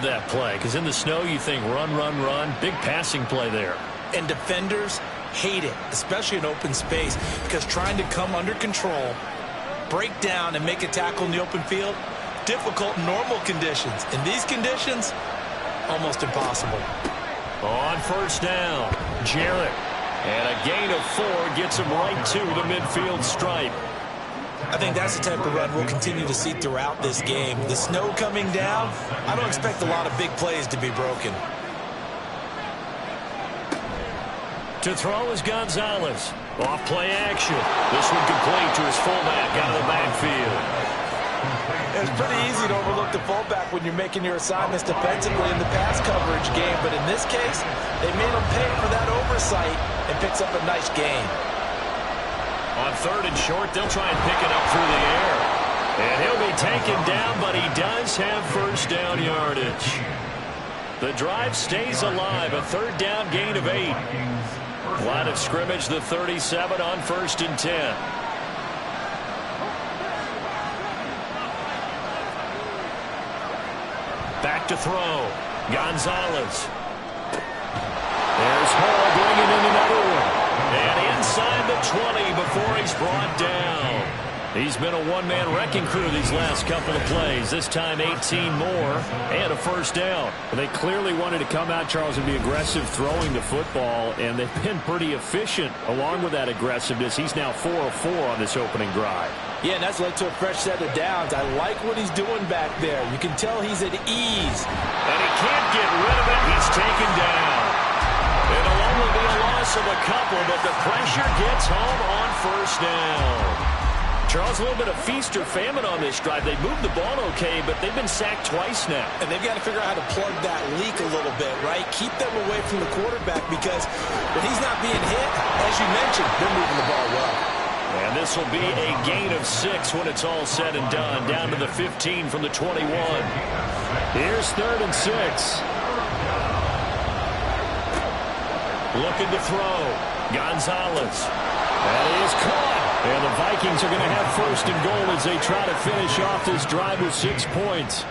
That play, because in the snow you think run, run, run. Big passing play there. And defenders hate it, especially in open space, because trying to come under control, break down, and make a tackle in the open field, difficult in normal conditions. In these conditions, almost impossible. On first down, Jarrett. And a gain of 4 gets him right to the midfield stripe. I think that's the type of run we'll continue to see throughout this game. The snow coming down, I don't expect a lot of big plays to be broken. To throw is Gonzalez. Off play action. This one complete to his fullback out of the backfield. It's pretty easy to overlook the fullback when you're making your assignments defensively in the pass coverage game. But in this case, they made him pay for that oversight and picks up a nice gain. On third and short, they'll try and pick it up through the air. And he'll be taken down, but he does have first down yardage. The drive stays alive. A third down gain of 8. Line of scrimmage, the 37 on first and 10. Back to throw. Gonzalez. There's Hall bringing in another one. And inside the 20 before he's brought down. He's been a one-man wrecking crew these last couple of plays. This time 18 more and a first down. They clearly wanted to come out, Charles, and be aggressive throwing the football, and they've been pretty efficient along with that aggressiveness. He's now 4 of 4 on this opening drive. Yeah, and that's led to a fresh set of downs. I like what he's doing back there. You can tell he's at ease. And he can't get rid of it. He's taken down. It'll only be a loss of a couple, but the pressure gets home on first down. Charles, a little bit of feast or famine on this drive. They moved the ball okay, but they've been sacked twice now. And they've got to figure out how to plug that leak a little bit, right? Keep them away from the quarterback because when he's not being hit, as you mentioned, they're moving the ball well. And this will be a gain of 6 when it's all said and done. Down to the 15 from the 21. Here's third and 6. Looking to throw. Gonzalez. That is caught. And the Vikings are going to have first and goal as they try to finish off this drive with 6 points.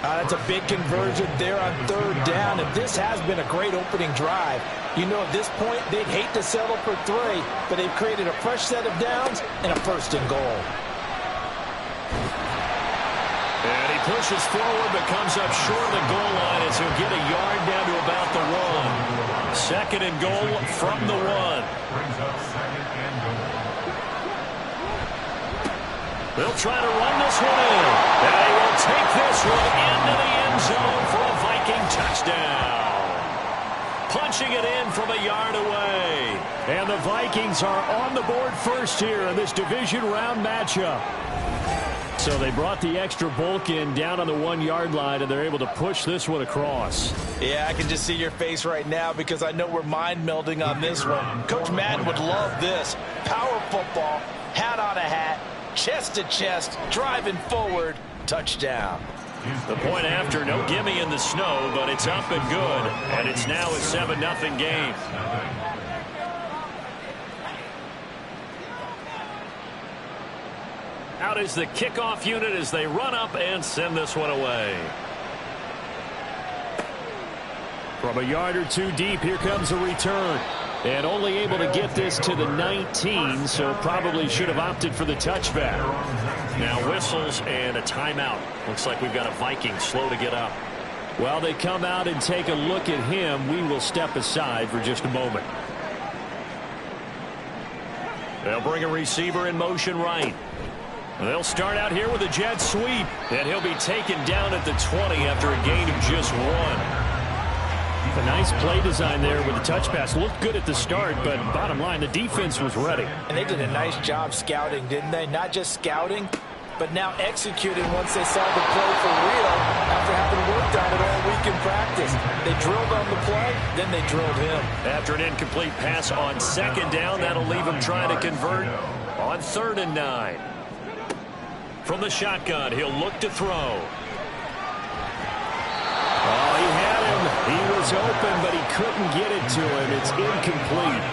That's a big conversion there on third down. And this has been a great opening drive. You know, at this point, they'd hate to settle for 3, but they've created a fresh set of downs and a first and goal. And he pushes forward, but comes up short of the goal line as he'll get a yard down to about the 1. Second and goal from the 1. They'll try to run this one in. And they will take this one into the end zone for a Viking touchdown. Punching it in from a yard away. And the Vikings are on the board first here in this division round matchup. So they brought the extra bulk in down on the 1-yard line, and they're able to push this one across. Yeah, I can just see your face right now because I know we're mind melding on this one. Coach Madden would love this. Power football, hat on a hat, chest to chest, driving forward, touchdown. The point after, no gimme in the snow, but it's up and good. And it's now a 7-0 game. Out is the kickoff unit as they run up and send this one away. From a yard or 2 deep, here comes a return. And only able to get this to the 19, so probably should have opted for the touchback. Now whistles and a timeout. Looks like we've got a Viking slow to get up. While they come out and take a look at him, we will step aside for just a moment. They'll bring a receiver in motion right. They'll start out here with a jet sweep. And he'll be taken down at the 20 after a gain of just 1. A nice play design there with the touch pass. Looked good at the start, but bottom line, the defense was ready. And they did a nice job scouting, didn't they? Not just scouting, but now executing once they saw the play for real after having worked on it all week in practice. They drilled on the play, then they drilled him. After an incomplete pass on second down, that'll leave him trying to convert on 3rd and 9. From the shotgun, he'll look to throw. Oh, he had him. He was open, but he couldn't get it to him. It's incomplete.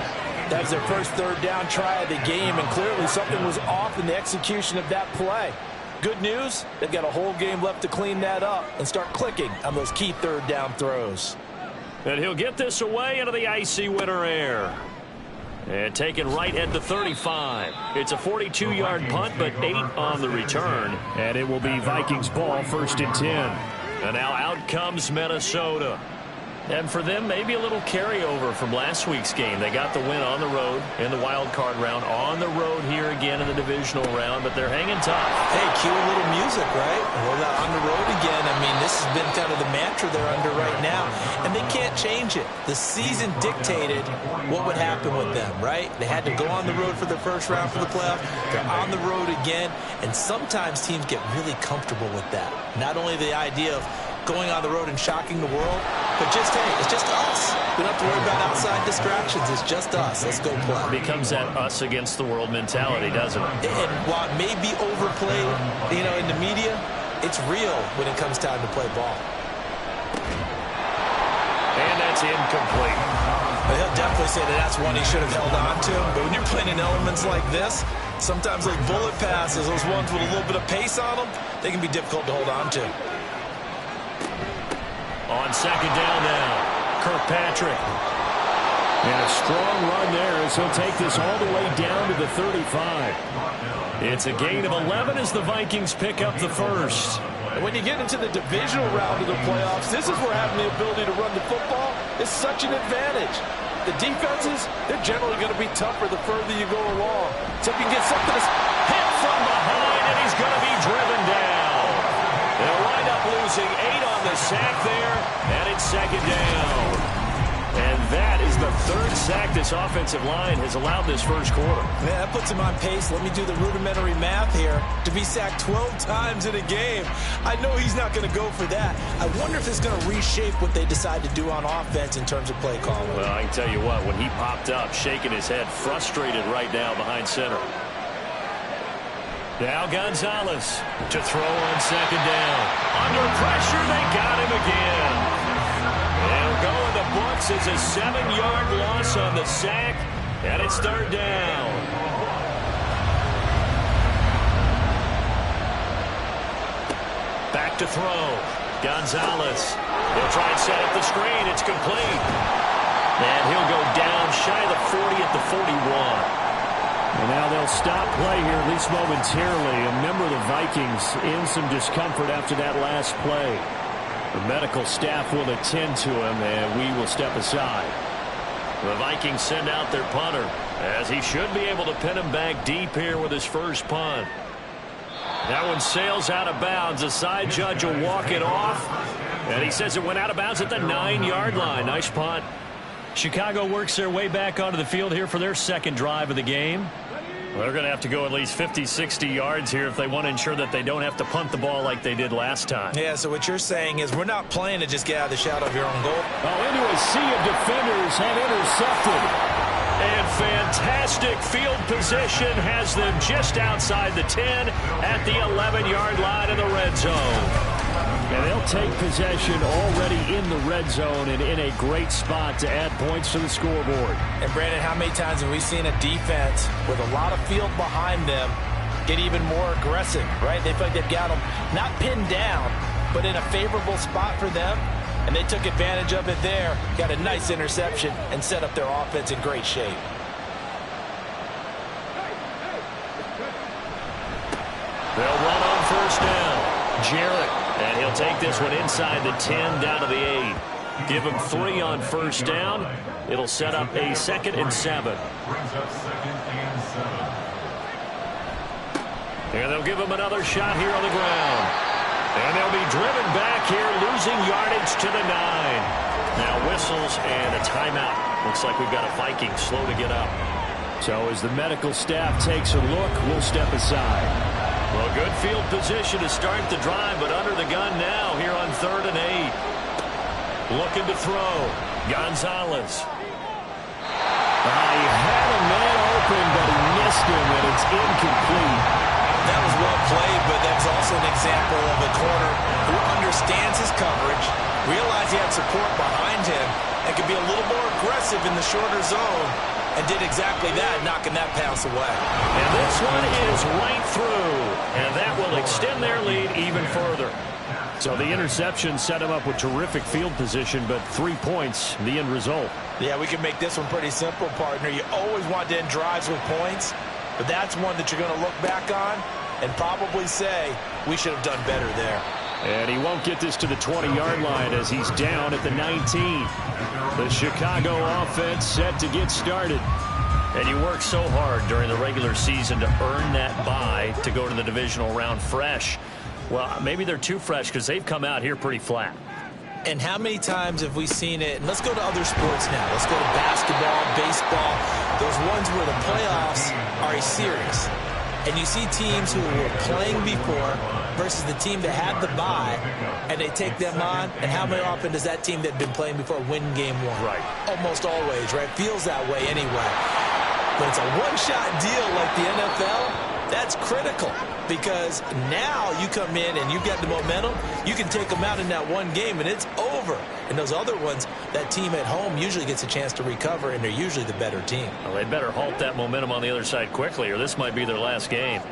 That's their first third down try of the game, and clearly something was off in the execution of that play. Good news, they've got a whole game left to clean that up and start clicking on those key third down throws. And he'll get this away into the icy winter air. And taken right at the 35. It's a 42-yard punt, but 8 on the return. And it will be Vikings ball, 1st and 10. And now out comes Minnesota. And for them, maybe a little carryover from last week's game. They got the win on the road in the wild card round, on the road here again in the divisional round, but they're hanging tough. Hey, cue a little music, right? Well, on the road again. I mean, this has been kind of the mantra they're under right now, and they can't change it. The season dictated what would happen with them, right? They had to go on the road for the first round for the playoff. They're on the road again, and sometimes teams get really comfortable with that. Not only the idea of going on the road and shocking the world, but just, hey, it's just us. We don't have to worry about outside distractions. It's just us. Let's go play. It becomes that us against the world mentality, doesn't it? And while it may be overplayed, in the media, it's real when it comes time to play ball. And that's incomplete. But he'll definitely say that's one he should have held on to. But when you're playing in elements like this, sometimes those bullet passes, those ones with a little bit of pace on them, they can be difficult to hold on to. On 2nd down now, Kirkpatrick. And a strong run there as he'll take this all the way down to the 35. It's a gain of 11 as the Vikings pick up the first. When you get into the divisional round of the playoffs, this is where having the ability to run the football is such an advantage. The defenses, they're generally going to be tougher the further you go along. So if you can get something that's hit from behind, and he's going to be driven down. They'll wind up losing 8 on the sack there, and it's 2nd down. And that is the 3rd sack this offensive line has allowed this first quarter. Man, that puts him on pace. Let me do the rudimentary math here. To be sacked 12 times in a game, I know he's not going to go for that. I wonder if it's going to reshape what they decide to do on offense in terms of play calling. Well, I can tell you what, when he popped up, shaking his head, frustrated right now behind center. Now Gonzalez to throw on 2nd down. Under pressure, they got him again. They'll go in the books as a 7-yard loss on the sack, and it's 3rd down. Back to throw. Gonzalez. He'll try and set up the screen. It's complete. And he'll go down shy of the 40 at the 41. And now they'll stop play here, at least momentarily. A member of the Vikings in some discomfort after that last play. The medical staff will attend to him, and we will step aside. The Vikings send out their punter, as he should be able to pin him back deep here with his first punt. That one sails out of bounds. The side judge will walk it off, and he says it went out of bounds at the 9-yard line. Nice punt. Chicago works their way back onto the field here for their 2nd drive of the game. Well, they're going to have to go at least 50, 60 yards here if they want to ensure that they don't have to punt the ball like they did last time. Yeah, so what you're saying is we're not playing to just get out of the shadow of your own goal. Oh, into a sea of defenders and intercepted. And fantastic field position has them just outside the 10 at the 11-yard line in the red zone. And they'll take possession already in the red zone and in a great spot to add points to the scoreboard. And, Brandon, how many times have we seen a defense with a lot of field behind them get even more aggressive, right? They feel like they've got them not pinned down, but in a favorable spot for them, and they took advantage of it there, got a nice interception, and set up their offense in great shape. They'll run on 1st down. Jarrett. And he'll take this one inside the 10 down to the 8. Give him 3 on 1st down. It'll set up a 2nd and 7. And they'll give him another shot here on the ground. And they'll be driven back here, losing yardage to the 9. Now whistles and a timeout. Looks like we've got a Viking slow to get up. So as the medical staff takes a look, we'll step aside. Well, good field position to start the drive, but under the gun now here on 3rd and 8. Looking to throw. Gonzalez. He had a man open, but he missed him, and it's incomplete. That was well played, but that's also an example of a corner who understands his coverage, realized he had support behind him, and could be a little more aggressive in the shorter zone. and did exactly that, knocking that pass away. And this one is right through, and that will extend their lead even further. So the interception set him up with terrific field position, but 3 points, the end result. Yeah, we can make this one pretty simple, partner. You always want to end drives with points, but that's one that you're going to look back on and probably say, we should have done better there. And he won't get this to the 20-yard line as he's down at the 19. The Chicago offense set to get started. And you work so hard during the regular season to earn that bye to go to the divisional round fresh. Well, maybe they're too fresh because they've come out here pretty flat. And how many times have we seen it? And let's go to other sports now. Let's go to basketball, baseball, those ones where the playoffs are a series. And you see teams who were playing before versus the team that had the bye, and they take them on. And how many often does that team that had been playing before win game one? Right. Almost always, right? Feels that way anyway. But it's a one-shot deal like the NFL. That's critical because now you come in and you've got the momentum. You can take them out in that one game, and it's over. And those other ones, that team at home usually gets a chance to recover, and they're usually the better team. Well, they better halt that momentum on the other side quickly, or this might be their last game.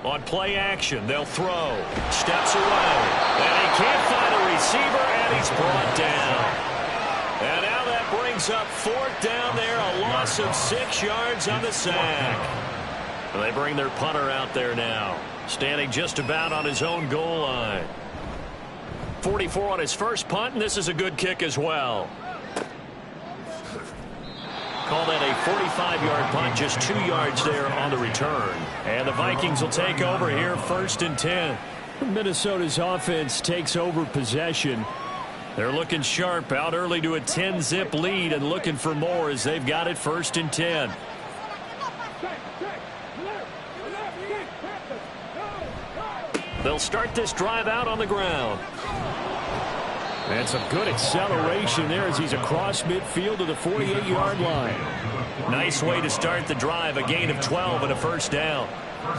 On play action, they'll throw. Steps away. And he can't find a receiver, and he's brought down. And now that brings up 4th down there, a loss of 6 yards on the sack. And they bring their punter out there now, standing just about on his own goal line. 44 on his first punt, and this is a good kick as well. Call that a 45-yard punt, just 2 yards there on the return. And the Vikings will take over here, 1st and 10. Minnesota's offense takes over possession. They're looking sharp, out early to a 10-zip lead and looking for more as they've got it 1st and 10. They'll start this drive out on the ground. And some good acceleration there as he's across midfield to the 48-yard line. Nice way to start the drive, a gain of 12 and a 1st down.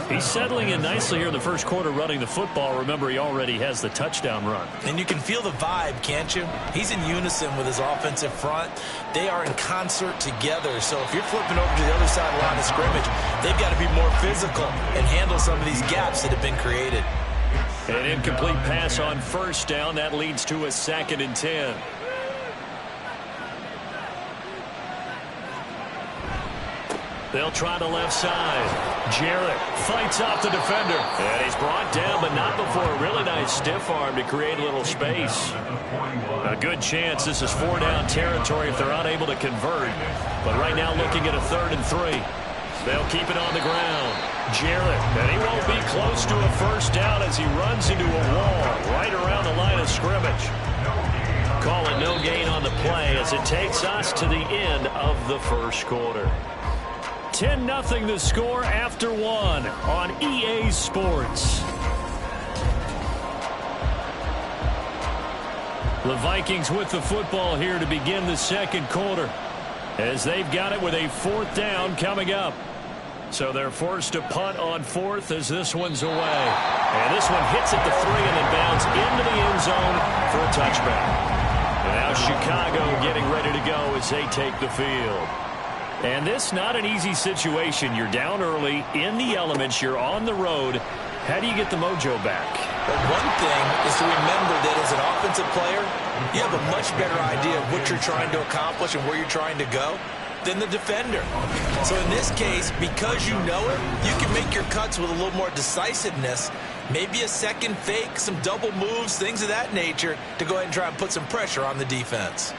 He's settling in nicely here in the first quarter running the football. Remember, he already has the touchdown run. And you can feel the vibe, can't you? He's in unison with his offensive front. They are in concert together. So if you're flipping over to the other side of the line of scrimmage, they've got to be more physical and handle some of these gaps that have been created. An incomplete pass on 1st down. That leads to a 2nd and 10. They'll try the left side. Jarrett fights off the defender. And he's brought down, but not before a really nice stiff arm to create a little space. A good chance this is 4-down territory if they're unable to convert. But right now looking at a 3rd and 3. They'll keep it on the ground. Jarrett, and he won't be close to a 1st down as he runs into a wall right around the line of scrimmage. Call it no gain on the play as it takes us to the end of the first quarter. 10-0 the score after 1 on EA Sports. The Vikings with the football here to begin the second quarter as they've got it with a 4th down coming up. So they're forced to punt on 4th as this one's away. And this one hits at the 3 and then bounds into the end zone for a touchback. And now Chicago getting ready to go as they take the field. And this not an easy situation. You're down early, in the elements, you're on the road. How do you get the mojo back? But one thing is to remember that as an offensive player, you have a much better idea of what you're trying to accomplish and where you're trying to go than the defender. So in this case, because you know it, you can make your cuts with a little more decisiveness, maybe a second fake, some double moves, things of that nature to go ahead and try and put some pressure on the defense.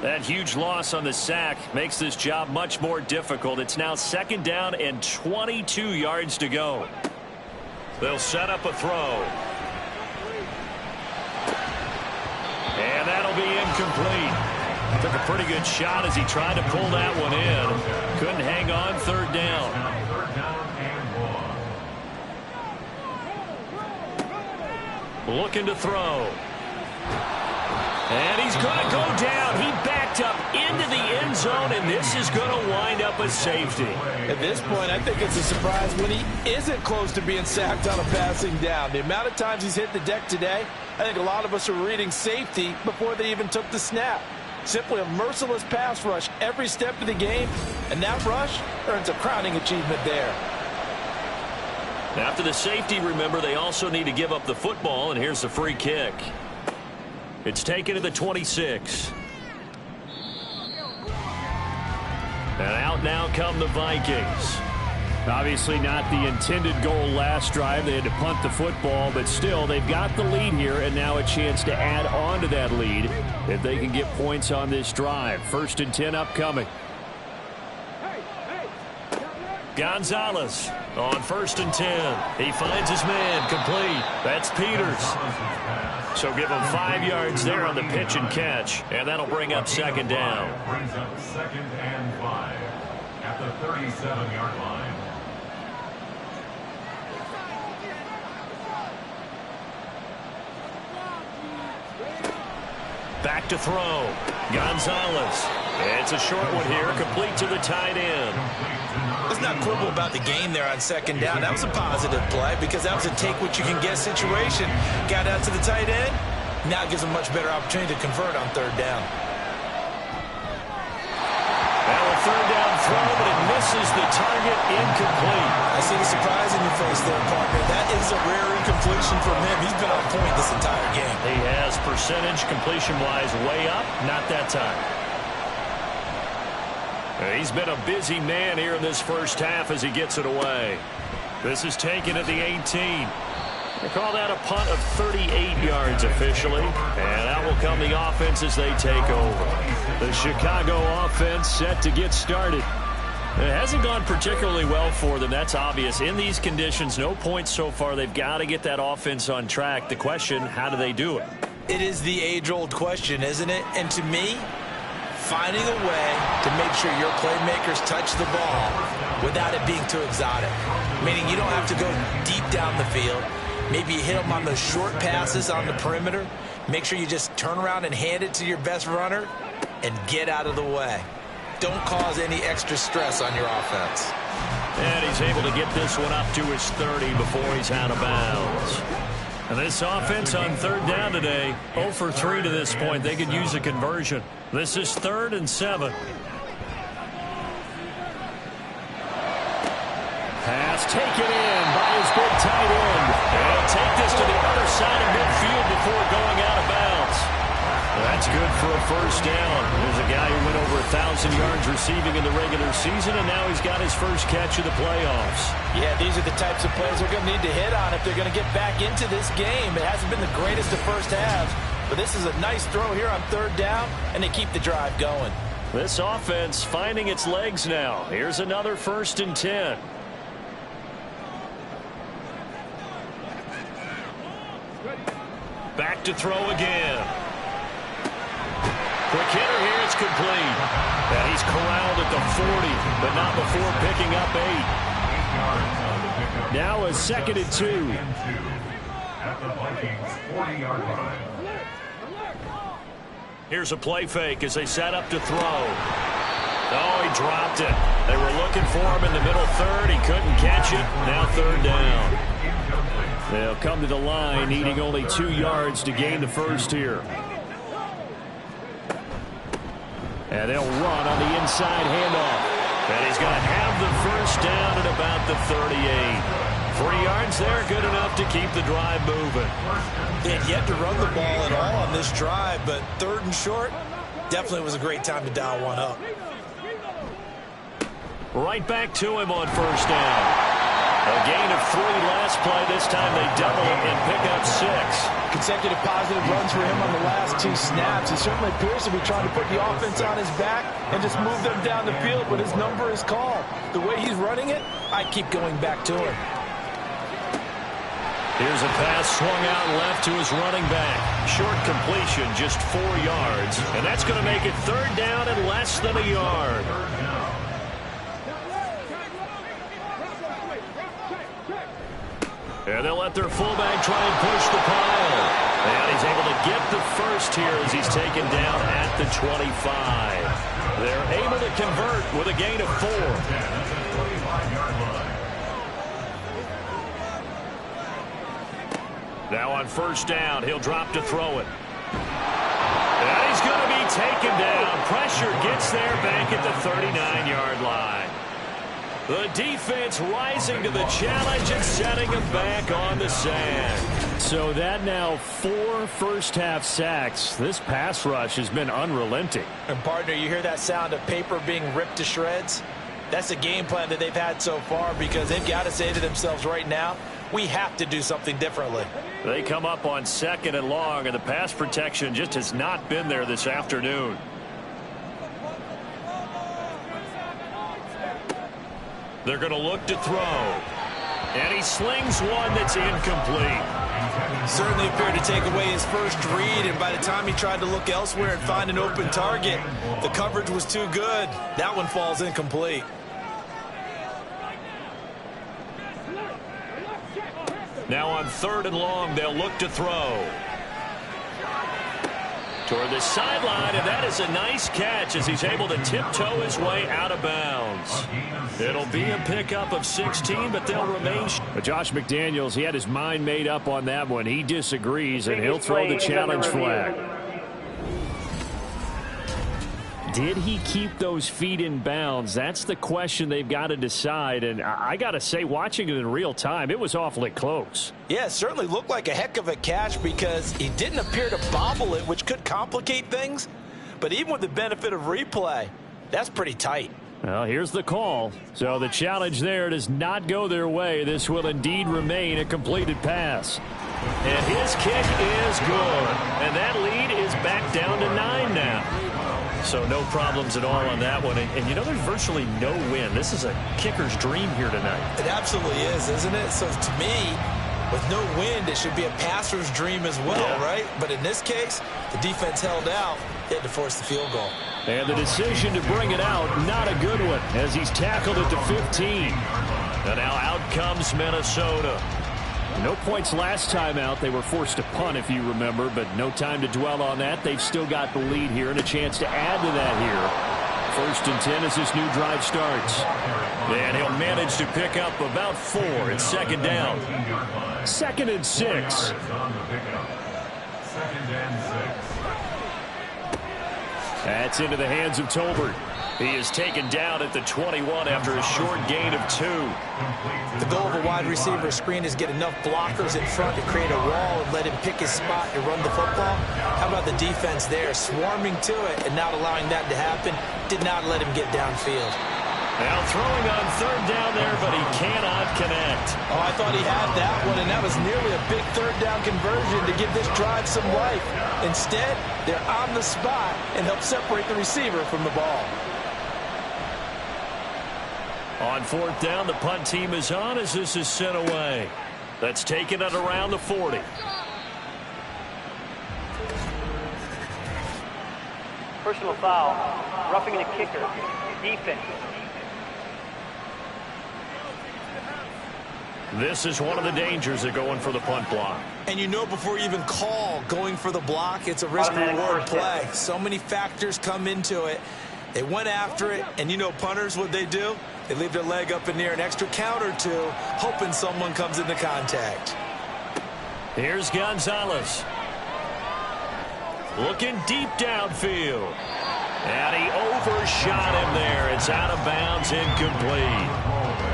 That huge loss on the sack makes this job much more difficult. It's now 2nd down and 22 yards to go. They'll set up a throw. And that'll be incomplete. Took a pretty good shot as he tried to pull that one in. Couldn't hang on, 3rd down. Looking to throw. And he's going to go down. He backed up into the end zone, and this is going to wind up a safety. At this point, I think it's a surprise when he isn't close to being sacked on a passing down. The amount of times he's hit the deck today, I think a lot of us are reading safety before they even took the snap. Simply a merciless pass rush every step of the game, and that rush earns a crowning achievement there. After the safety, remember, they also need to give up the football, and here's the free kick. It's taken to the 26. And out now come the Vikings. Obviously not the intended goal last drive. They had to punt the football, but still, they've got the lead here, and now a chance to add on to that lead if they can get points on this drive. 1st and 10 upcoming. Gonzalez on 1st and 10. He finds his man, complete. That's Peters. So give him 5 yards there on the pitch and catch, and that'll bring up 2nd down. Brings up 2nd and 5 at the 37-yard line. Back to throw. Gonzalez. It's a short one here, complete to the tight end. Let's not quibble about the gain there on 2nd down. That was a positive play because that was a take-what-you-can-get situation. Got out to the tight end. Now it gives them a much better opportunity to convert on 3rd down. Now a 3rd down throw, but it misses the target, incomplete. I see the surprise in your face there, partner. That is a rare incompletion from him. He's been on point this entire game. He has percentage completion-wise way up, not that time. He's been a busy man here in this first half as he gets it away. This is taken at the 18. They call that a punt of 38 yards officially. And out will come the offense as they take over. The Chicago offense set to get started. It hasn't gone particularly well for them. That's obvious. In these conditions, no points so far. They've got to get that offense on track. The question, how do they do it? It is the age-old question, isn't it? And to me, finding a way to make sure your playmakers touch the ball without it being too exotic. Meaning you don't have to go deep down the field. Maybe you hit them on those short passes on the perimeter. Make sure you just turn around and hand it to your best runner and get out of the way. Don't cause any extra stress on your offense. And he's able to get this one up to his 30 before he's out of bounds. And this offense on 3rd down today, 0 for 3 to this point. They could use a conversion. This is 3rd and 7. Pass taken in by his big tight end. They'll take this to the other side of midfield before going out of bounds. That's good for a 1st down. There's a guy who went over 1,000 yards receiving in the regular season, and now he's got his first catch of the playoffs. Yeah, these are the types of plays they're going to need to hit on if they're going to get back into this game. It hasn't been the greatest of first halves, but this is a nice throw here on 3rd down, and they keep the drive going. This offense finding its legs now. Here's another 1st and 10. Back to throw again. Quick hitter here, it's complete. And he's corralled at the 40, but not before picking up 8. Now a 2nd and 2. At the Vikings 40-yard line. Here's a play fake as they set up to throw. Oh, he dropped it. They were looking for him in the middle 3rd. He couldn't catch it. Now 3rd down. They'll come to the line, needing only 2 yards to gain the 1st here. And they'll run on the inside handoff. And he's going to have the 1st down at about the 38. 3 yards there, good enough to keep the drive moving. They had yet to run the ball at all on this drive, but 3rd and short definitely was a great time to dial one up. Right back to him on 1st down. A gain of 3 last play. This time they double it and pick up 6. Consecutive positive runs for him on the last 2 snaps. He certainly appears to be trying to put the offense on his back and just move them down the field when his number is called. The way he's running it, I keep going back to him. Here's a pass swung out left to his running back. Short completion, just 4 yards. And that's going to make it 3rd down and less than a yard. And they'll let their fullback try and push the pile. And he's able to get the first here as he's taken down at the 25. They're able to convert with a gain of 4. Now on first down, he'll drop to throw it. And he's going to be taken down. Pressure gets there back at the 39-yard line. The defense rising to the challenge and setting him back on the sand. So that now 4 first-half sacks. This pass rush has been unrelenting. And, partner, you hear that sound of paper being ripped to shreds? That's the game plan that they've had so far because they've got to say to themselves right now, we have to do something differently. They come up on 2nd and long, and the pass protection just has not been there this afternoon. They're going to look to throw. And he slings one that's incomplete. Certainly appeared to take away his first read, and by the time he tried to look elsewhere and find an open target, the coverage was too good. That one falls incomplete. Now on 3rd and long, they'll look to throw. Toward the sideline, and that is a nice catch as he's able to tiptoe his way out of bounds. It'll be a pickup of 16, but they'll remain. But Josh McDaniels, he had his mind made up on that one. He disagrees, and he'll throw the challenge flag. Did he keep those feet in bounds? That's the question they've got to decide. And I got to say, watching it in real time, it was awfully close. Yeah, it certainly looked like a heck of a catch because he didn't appear to bobble it, which could complicate things. But even with the benefit of replay, that's pretty tight. Well, here's the call. So the challenge there does not go their way. This will indeed remain a completed pass. And his kick is good. And that lead is back down to 9 now. So no problems at all on that one. And you know, there's virtually no win. This is a kicker's dream here tonight. It absolutely is, isn't it? So to me, with no wind, it should be a passer's dream as well, right? But in this case, the defense held out. They had to force the field goal. And the decision to bring it out, not a good one, as he's tackled at the 15. And now out comes Minnesota. No points last time out. They were forced to punt, if you remember, but no time to dwell on that. They've still got the lead here and a chance to add to that here. 1st and 10 as this new drive starts. And he'll manage to pick up about 4 at 2nd down. 2nd and 6. That's into the hands of Tolbert. He is taken down at the 21 after a short gain of 2. The goal of a wide receiver screen is get enough blockers in front to create a wall and let him pick his spot and run the football. How about the defense there, swarming to it and not allowing that to happen? Did not let him get downfield. Now throwing on 3rd down there, but he cannot connect. Oh, I thought he had that one, and that was nearly a big 3rd down conversion to give this drive some life. Instead, they're on the spot and help separate the receiver from the ball. On 4th down, the punt team is on as this is sent away. That's taken at around the 40. Personal foul, roughing the kicker, defense. This is one of the dangers of going for the punt block. And you know before you even call going for the block, it's a risk-reward play. So many factors come into it. They went after it, and you know punters, what they do? They leave their leg up in the air an extra count or two, hoping someone comes into contact. Here's Gonzalez. Looking deep downfield. And he overshot him there. It's out of bounds, incomplete.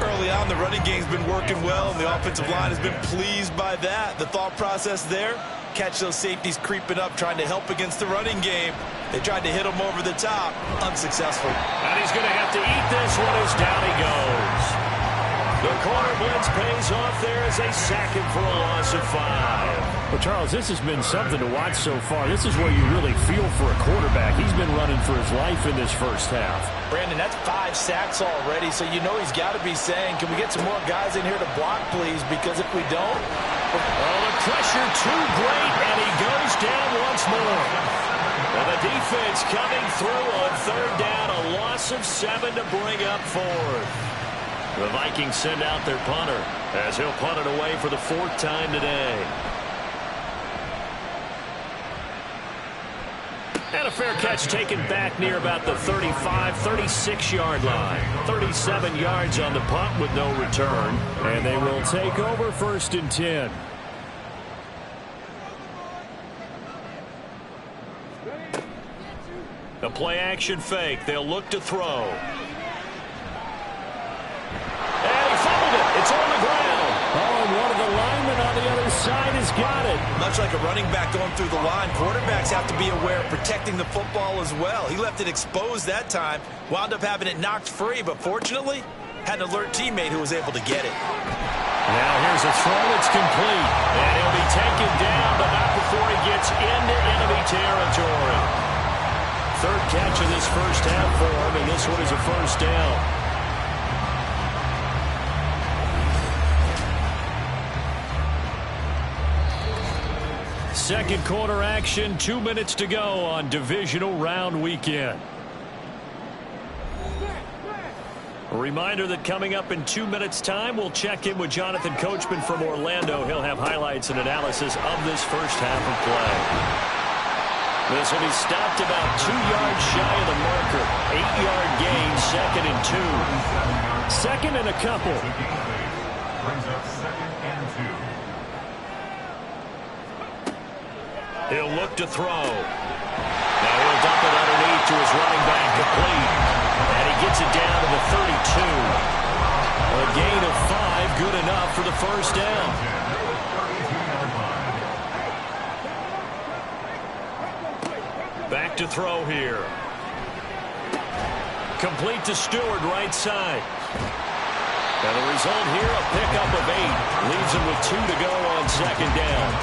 Early on, the running game's been working well, and the offensive line has been pleased by that. The thought process there, catch those safeties creeping up, trying to help against the running game. They tried to hit him over the top, unsuccessful. And he's going to have to eat this one as down he goes. The corner blitz pays off there as they sack him for a loss of 5. Well, Charles, this has been something to watch so far. This is where you really feel for a quarterback. He's been running for his life in this first half. Brandon, that's 5 sacks already, so you know he's got to be saying, can we get some more guys in here to block, please? Because if we don't... Oh, the pressure too great, and he goes down once more. Well, the defense coming through on 3rd down, a loss of 7 to bring up 4th. The Vikings send out their punter as he'll punt it away for the 4th time today. And a fair catch taken back near about the 35, 36-yard line. 37 yards on the punt with no return. And they will take over 1st and 10. A play-action fake. They'll look to throw. And he fumbled it. It's on the ground. Oh, and one of the linemen on the other side has got it. Much like a running back going through the line, quarterbacks have to be aware of protecting the football as well. He left it exposed that time, wound up having it knocked free, but fortunately, had an alert teammate who was able to get it. Now here's a throw that's complete. And he'll be taken down, but not before he gets into enemy territory. 3rd catch of this first half for him, and this one is a 1st down. Second quarter action, 2 minutes to go on divisional round weekend. A reminder that coming up in 2 minutes' time, we'll check in with Jonathan Coachman from Orlando. He'll have highlights and analysis of this first half of play. This will be stopped about 2 yards shy of the marker. 8-yard gain, 2nd and 2. 2nd and a couple. Brings up 2nd and 2. He'll look to throw. Now he'll dump it underneath to his running back, complete. And he gets it down to the 32. A gain of 5, good enough for the 1st down. Back to throw here. Complete to Stewart, right side. And the result here, a pickup of 8. Leaves him with 2 to go on 2nd down.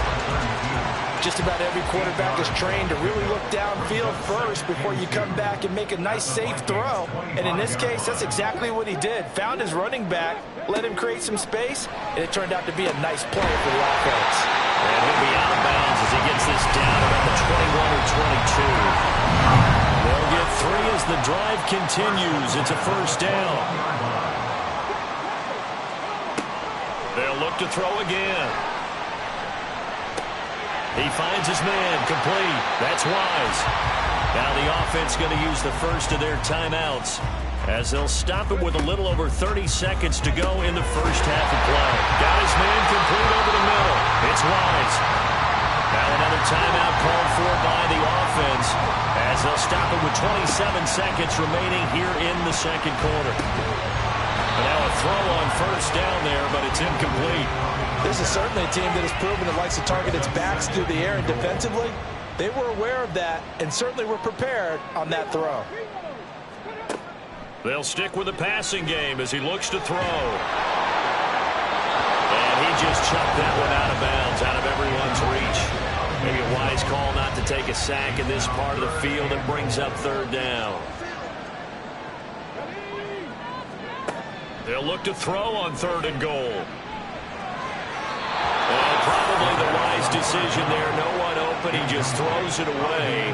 Just about every quarterback is trained to really look downfield first before you come back and make a nice, safe throw. And in this case, that's exactly what he did. Found his running back, let him create some space, and it turned out to be a nice play for the offense. And he'll be out of bounds as he gets this down about the 21 or 22. They'll get 3 as the drive continues. It's a 1st down. They'll look to throw again. He finds his man, complete. That's Wise. Now the offense going to use the first of their timeouts as they'll stop it with a little over 30 seconds to go in the first half of play. Got his man complete over the middle. It's Wise. Now another timeout called for by the offense as they'll stop it with 27 seconds remaining here in the 2nd quarter. Now a throw on 1st down there, but it's incomplete. This is certainly a team that has proven it likes to target its backs through the air, and defensively, they were aware of that and certainly were prepared on that throw. They'll stick with the passing game as he looks to throw. And he just chucked that one out of bounds, out of everyone's reach. Maybe a wise call not to take a sack in this part of the field and brings up 3rd down. They'll look to throw on 3rd and goal. Well, probably the wise decision there. No one open. He just throws it away.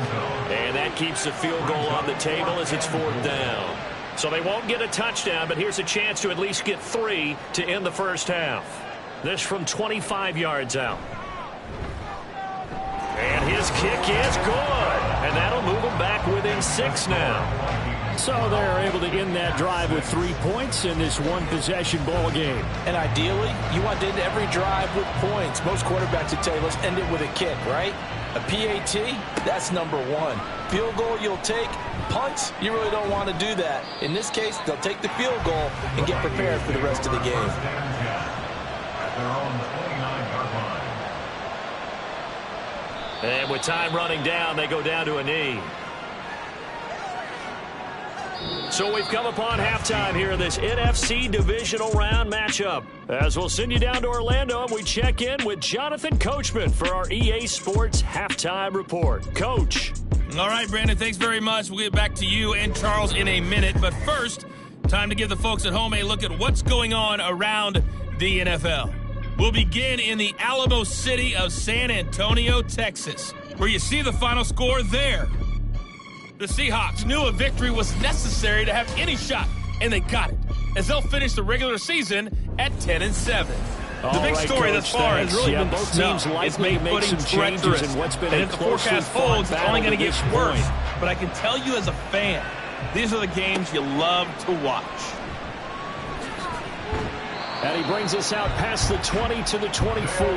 And that keeps the field goal on the table as it's 4th down. So they won't get a touchdown, but here's a chance to at least get 3 to end the first half. This from 25 yards out. And his kick is good. And that'll move him back within 6 now. So they're able to end that drive with 3 points in this one-possession ball game. And ideally, you want to end every drive with points. Most quarterbacks would tell you, let's end it with a kick, right? A PAT, that's number 1. Field goal you'll take. Punts, you really don't want to do that. In this case, they'll take the field goal and get prepared for the rest of the game. At their own 29-yard line. And with time running down, they go down to a knee. So we've come upon halftime here in this NFC divisional round matchup. As we'll send you down to Orlando and we check in with Jonathan Coachman for our EA Sports Halftime Report. Coach. All right, Brandon, thanks very much. We'll get back to you and Charles in a minute. But first, time to give the folks at home a look at what's going on around the NFL. We'll begin in the Alamo city of San Antonio, Texas, where you see the final score there. The Seahawks knew a victory was necessary to have any shot, and they got it, as they'll finish the regular season at 10-7. The big story thus far has really been both snow. teams It's likely made to make footing some changes treacherous. in what's been And a if the closely forecast fought holds, it's only battle going to to get this worse. point. But I can tell you as a fan, these are the games you love to watch. And he brings us out past the 20 to the 24.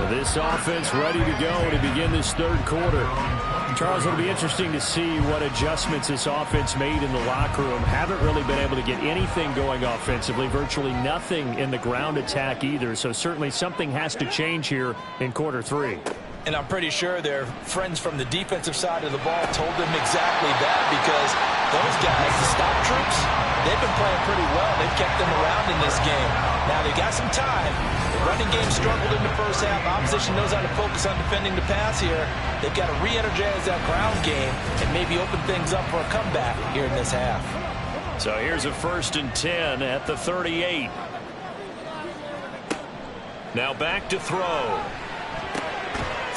This offense ready to go to begin this third quarter. Charles, it'll be interesting to see what adjustments this offense made in the locker room. Haven't really been able to get anything going offensively, virtually nothing in the ground attack either. So certainly something has to change here in quarter three. And I'm pretty sure their friends from the defensive side of the ball told them exactly that, because those guys, the stop troops, they've been playing pretty well. They've kept them around in this game. Now, they got some time. The running game struggled in the first half. Opposition knows how to focus on defending the pass here. They've got to re-energize that ground game and maybe open things up for a comeback here in this half. So here's a 1st and 10 at the 38. Now back to throw.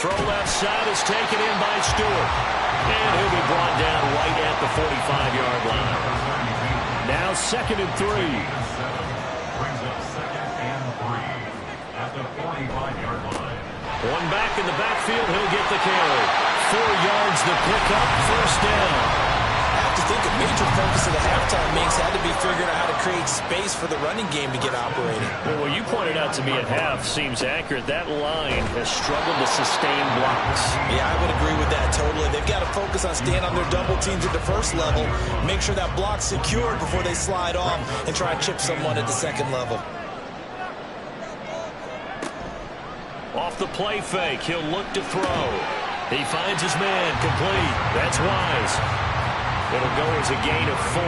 Throw left side is taken in by Stewart. And he'll be brought down right at the 45-yard line. Now 2nd and 3. Brings up 2nd and 3 at the 45-yard line. One back in the backfield, he'll get the carry. 4 yards the pickup, 1st down. I have to think a major focus of the halftime mix had to be figuring out how to create space for the running game to get operating. Well, what you pointed out to me at half seems accurate. That line has struggled to sustain blocks. Yeah, I would agree with that totally. They've got to focus on staying on their double teams at the first level, make sure that block's secured before they slide off and try and chip someone at the second level. Off the play fake, he'll look to throw. He finds his man, complete. That's Wise. It'll go as a gain of 4,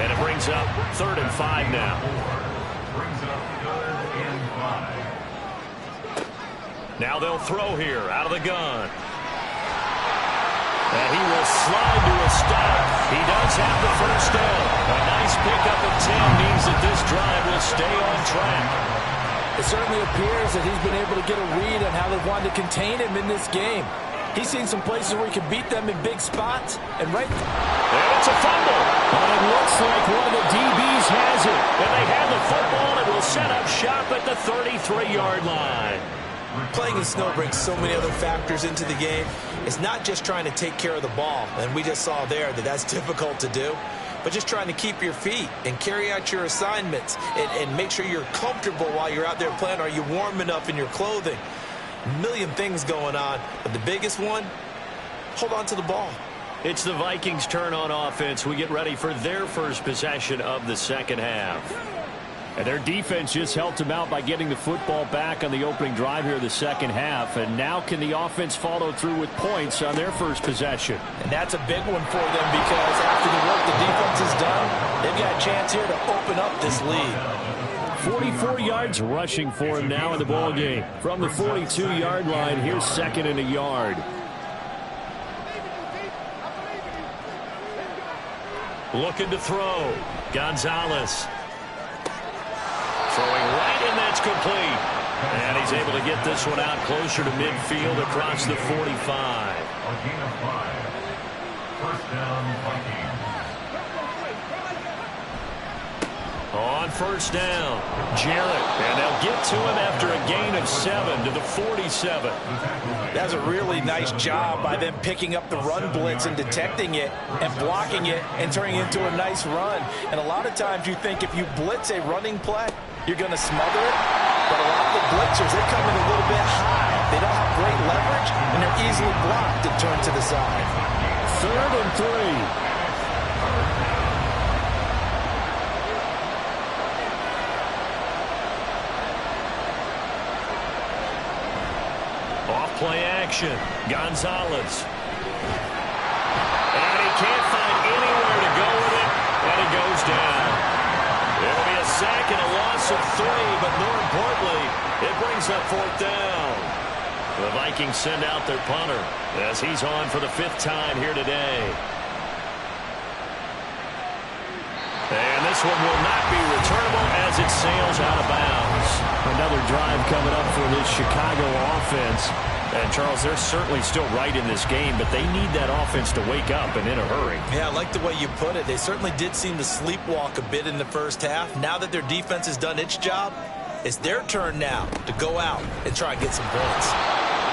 and it brings up 3rd and 5 now. Brings up 3rd and 5. Now they'll throw here out of the gun. And he will slide to a stop. He does have the 1st down. A nice pickup of 10 means that this drive will stay on track. It certainly appears that he's been able to get a read on how they've wanted to contain him in this game. He's seen some places where he can beat them in big spots. And it's a fumble. But it looks like one of the DBs has it. And they have the football, and will set up shop at the 33-yard line. Playing in snow brings so many other factors into the game. It's not just trying to take care of the ball. And we just saw there that that's difficult to do. But just trying to keep your feet and carry out your assignments and make sure you're comfortable while you're out there playing. Are you warm enough in your clothing? A million things going on, but the biggest one, hold on to the ball. It's the Vikings' turn on offense. We get ready for their first possession of the second half. And their defense just helped them out by getting the football back on the opening drive here of the second half. And now can the offense follow through with points on their first possession? And that's a big one for them, because after the work the defense has done, they've got a chance here to open up this lead. 44 yards rushing for him now in the ball game. From the 42-yard line, here's 2nd and a yard. Looking to throw. Gonzalez. Throwing right, and that's complete. And he's able to get this one out closer to midfield across the 45. A gain of 5. 1st down, Vikings. On 1st down, Jarrett. And they'll get to him after a gain of 7 to the 47. That's a really nice job by them picking up the run blitz and detecting it and blocking it and turning it into a nice run. And a lot of times you think if you blitz a running play, you're going to smother it. But a lot of the blitzers, they come in a little bit high. They don't have great leverage, and they're easily blocked and turned to the side. 3rd and 3. Play action. Gonzalez. And he can't find anywhere to go with it, and it goes down. It'll be a sack and a loss of 3, but more importantly, it brings up 4th down. The Vikings send out their punter as he's on for the 5th time here today. And this one will not be returnable as it sails out of bounds. Another drive coming up for this Chicago offense. And, Charles, they're certainly still right in this game, but they need that offense to wake up and in a hurry. Yeah, I like the way you put it. They certainly did seem to sleepwalk a bit in the first half. Now that their defense has done its job, It's their turn now to go out and try and get some points.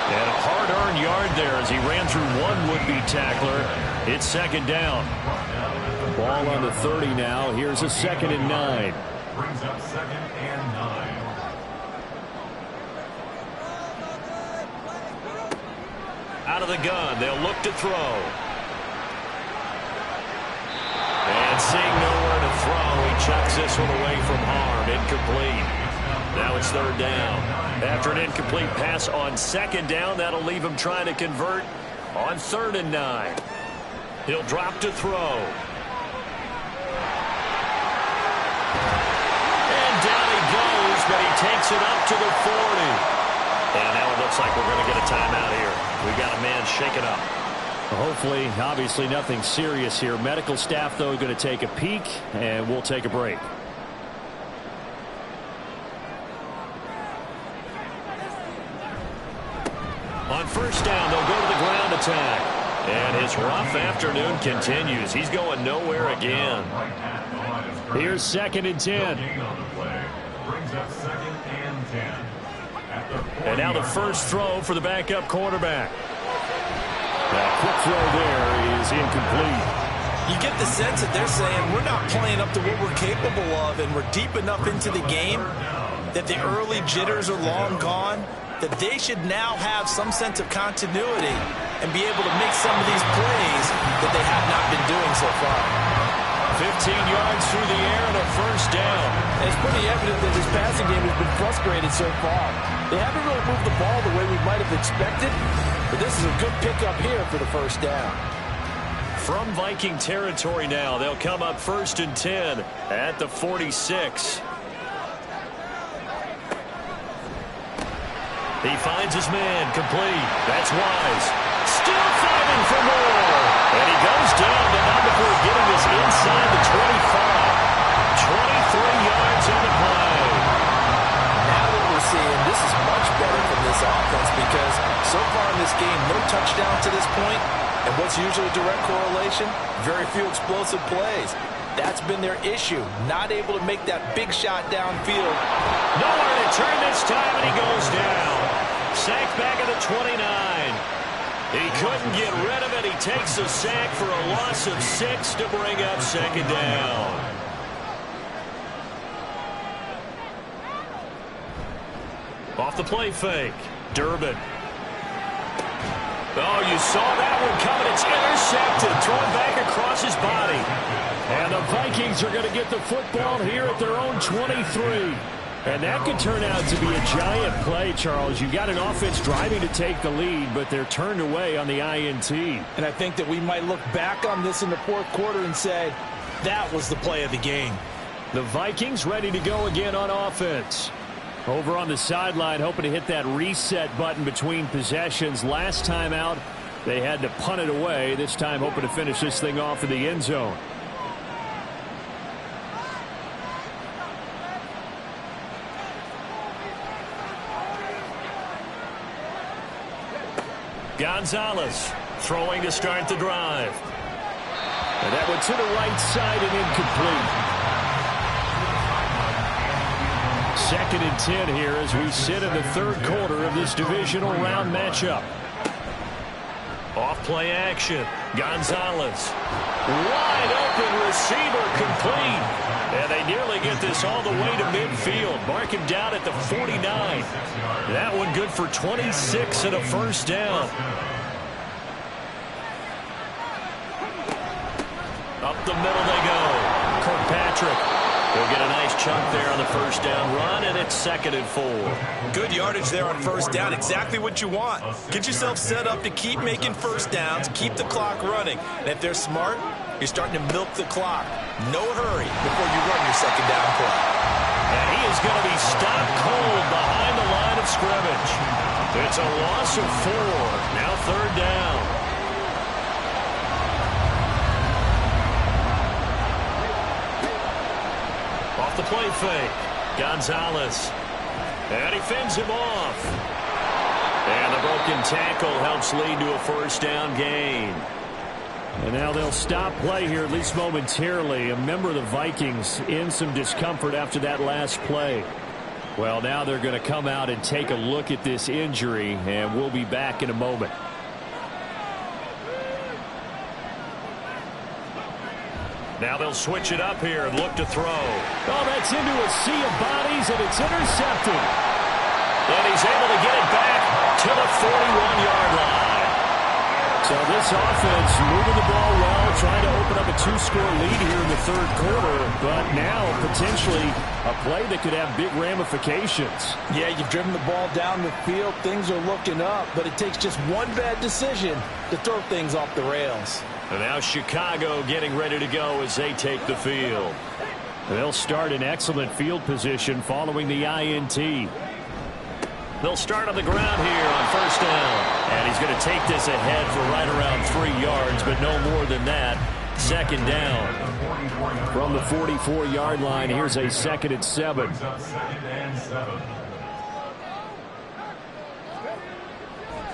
And a hard-earned yard there as he ran through one would-be tackler. It's second down. Ball on the 30 now. Here's a 2nd and 9. Brings up 2nd and 9. Out of the gun, they'll look to throw. And seeing nowhere to throw, he chucks this one away from harm. Incomplete. Now it's 3rd down. After an incomplete pass on 2nd down, that'll leave him trying to convert on 3rd and 9. He'll drop to throw. And down he goes, but he takes it up to the 40. And now it looks like we're going to get a timeout here. We've got a man shaken up. Hopefully, obviously nothing serious here. Medical staff, though, going to take a peek, and we'll take a break. On 1st down, they'll go to the ground attack. And his rough afternoon continues. He's going nowhere again. Here's 2nd and 10. Brings up 2nd and 10. And now the first throw for the backup quarterback. That quick throw there is incomplete. You get the sense that they're saying we're not playing up to what we're capable of, and we're deep enough into the game that the early jitters are long gone, that they should now have some sense of continuity and be able to make some of these plays that they have not been doing so far. 15 yards through the air and a 1st down. It's pretty evident that this passing game has been frustrated so far. They haven't really moved the ball the way we might have expected, but this is a good pickup here for the 1st down. From Viking territory now, they'll come up 1st and 10 at the 46. He finds his man, complete. That's Wise. Still fighting for more. And he goes down, but not before getting this inside the 25. 23 yards on the play. Now what we're seeing, this is much better from this offense because so far in this game, no touchdown to this point. And what's usually a direct correlation? Very few explosive plays. That's been their issue, not able to make that big shot downfield. Nowhere to turn this time, and he goes down. Sacked back at the 29. He couldn't get rid of it. He takes a sack for a loss of 6 to bring up 2nd down. Off the play fake. Durbin. Oh, you saw that one coming. It's intercepted. Thrown back across his body. And the Vikings are going to get the football here at their own 23. And that could turn out to be a giant play, Charles. You got an offense driving to take the lead, but they're turned away on the INT. And I think that we might look back on this in the 4th quarter and say, that was the play of the game. The Vikings ready to go again on offense. Over on the sideline, hoping to hit that reset button between possessions. Last time out, they had to punt it away. This time, hoping to finish this thing off in the end zone. Gonzalez throwing to start the drive. And that one to the right side and incomplete. 2nd and 10 here as we sit in the 3rd quarter of this divisional round matchup. Off play action. Gonzalez. Wide open receiver complete. And they nearly get this all the way to midfield. Mark him down at the 49. That one good for 26 and a 1st down. Up the middle they go. Kirkpatrick. He'll get a nice chunk there on the 1st down run, and it's 2nd and 4. Good yardage there on 1st down. Exactly what you want. Get yourself set up to keep making 1st downs, keep the clock running. And if they're smart, you're starting to milk the clock. No hurry before you run your 2nd down play. And he is going to be stopped cold behind the line of scrimmage. It's a loss of 4. Now 3rd down. The play fake. Gonzalez. And he fends him off. And the broken tackle helps lead to a 1st down gain. And now they'll stop play here, at least momentarily. A member of the Vikings in some discomfort after that last play. Well, now they're going to come out and take a look at this injury, and we'll be back in a moment. Now they'll switch it up here and look to throw. Oh, that's into a sea of bodies, and it's intercepted. And he's able to get it back to the 41-yard line. So this offense moving the ball well, trying to open up a 2-score lead here in the third quarter, but now potentially a play that could have big ramifications. Yeah, you've driven the ball down the field. Things are looking up, but it takes just one bad decision to throw things off the rails. And now Chicago getting ready to go as they take the field. They'll start in excellent field position following the INT. They'll start on the ground here on first down. And he's going to take this ahead for right around 3 yards, but no more than that. Second down. From the 44-yard line, here's a 2nd and 7.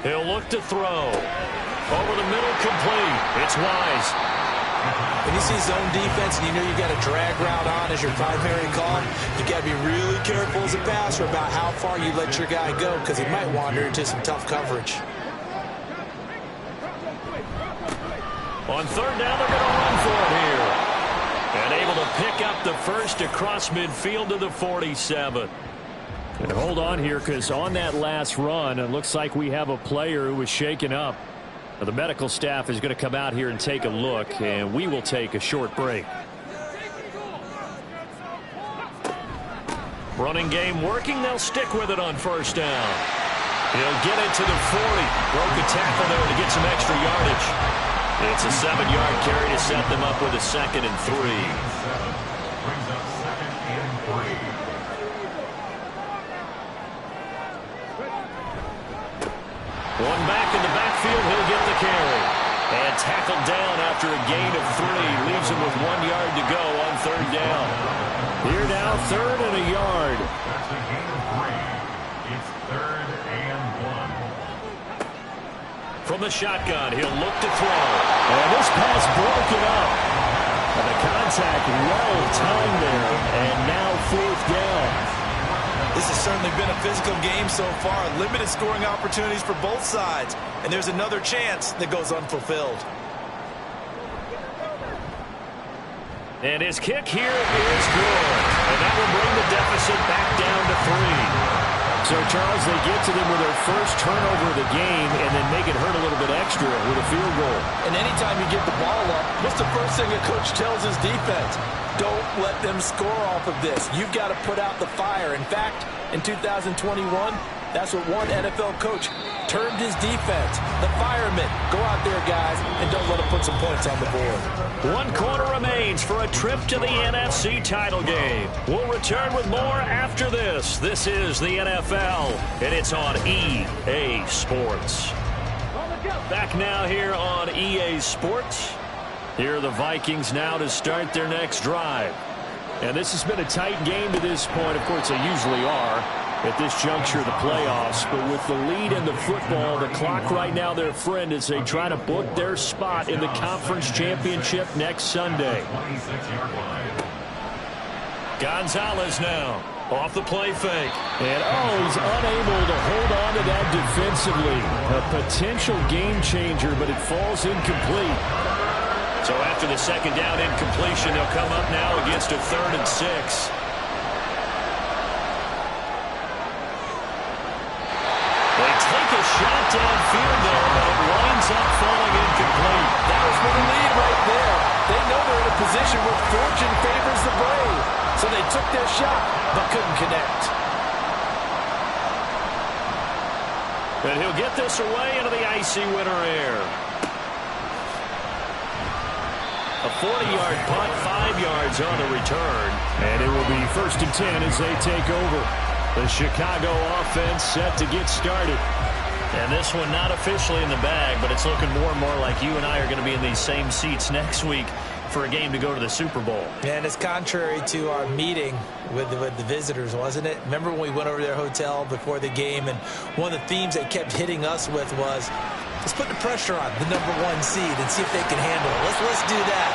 He'll look to throw. Over the middle, complete. It's Wise. When you see zone defense and you know you got a drag route on as your primary call, you got to be really careful as a passer about how far you let your guy go because he might wander into some tough coverage. On third down, they're going to run for it here. And able to pick up the first across midfield to the 47. And hold on here, because on that last run, it looks like we have a player who was shaken up. The medical staff is going to come out here and take a look, and we will take a short break. Running game working. They'll stick with it on first down. He'll get it to the 40. Broke a tackle there to get some extra yardage. It's a 7-yard carry to set them up with a 2nd and 3. Brings up 2nd and 3. One back in the backfield, he'll get the carry. And tackled down after a gain of 3. Leaves him with 1 yard to go on third down. Here now, 3rd and a yard. That's a gain of 3. It's 3rd and 1. From the shotgun, he'll look to throw. And this pass broken up. And the contact well timed there. And now 4th down. This has certainly been a physical game so far. Limited scoring opportunities for both sides. And there's another chance that goes unfulfilled. And his kick here is good. And that will bring the deficit back down to 3. So, Charles, they get to them with their first turnover of the game and then make it hurt a little bit extra with a field goal. And anytime you get the ball up, what's the first thing a coach tells his defense? Don't let them score off of this. You've got to put out the fire. In fact, in 2021, that's what one NFL coach termed his defense. The firemen. Go out there, guys, and don't let them put some points on the board. 1 quarter remains for a trip to the NFC title game. We'll return with more after this. This is the NFL, and it's on EA Sports. Back now here on EA Sports. Here are the Vikings now to start their next drive. And this has been a tight game to this point. Of course, they usually are at this juncture of the playoffs. But with the lead in the football, the clock right now their friend as they try to book their spot in the conference championship next Sunday. Gonzalez now off the play fake. And, he's unable to hold on to that defensively. A potential game changer, but it falls incomplete. So after the second down incompletion, they'll come up now against a 3rd and 6. They take a shot downfield there, but it winds up falling incomplete. That was for the lead right there. They know they're in a position where fortune favors the brave. So they took their shot, but couldn't connect. And he'll get this away into the icy winter air. A 40-yard punt, 5 yards on the return. And it will be 1st and 10 as they take over. The Chicago offense set to get started. And this one not officially in the bag, but it's looking more and more like you and I are going to be in these same seats next week for a game to go to the Super Bowl. And it's contrary to our meeting with the visitors, wasn't it? Remember when we went over to their hotel before the game, and one of the themes they kept hitting us with was, let's put the pressure on the #1 seed and see if they can handle it. Let's do that.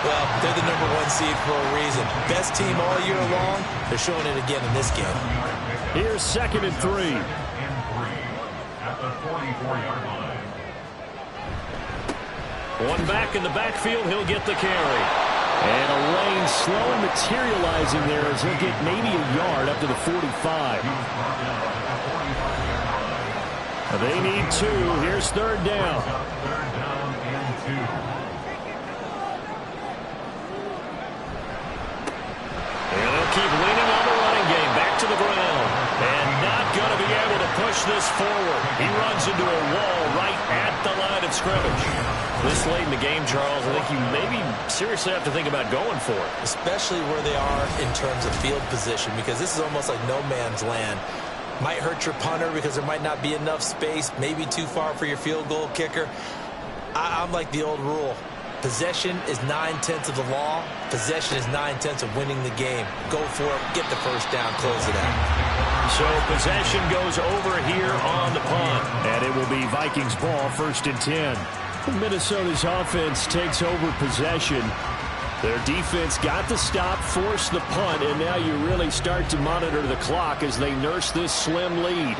Well, they're the #1 seed for a reason. Best team all year long. They're showing it again in this game. Here's 2nd and 3. At the 44-yard line. One back in the backfield. He'll get the carry. And a lane slow and materializing there as he'll get maybe a yard up to the 45. They need 2. Here's 3rd down. 3rd down and 2. And they'll keep leaning on the running game. Back to the ground. And not going to be able to push this forward. He runs into a wall right at the line of scrimmage. This late in the game, Charles, I think you maybe seriously have to think about going for it. Especially where they are in terms of field position, because this is almost like no man's land. Might hurt your punter because there might not be enough space, maybe too far for your field goal kicker. I'm like the old rule. Possession is 9/10 of the law. Possession is 9/10 of winning the game. Go for it, get the first down, close it out. So possession goes over here on the punt. And it will be Vikings ball, 1st and 10. Minnesota's offense takes over possession. Their defense got the stop, forced the punt, and now you really start to monitor the clock as they nurse this slim lead.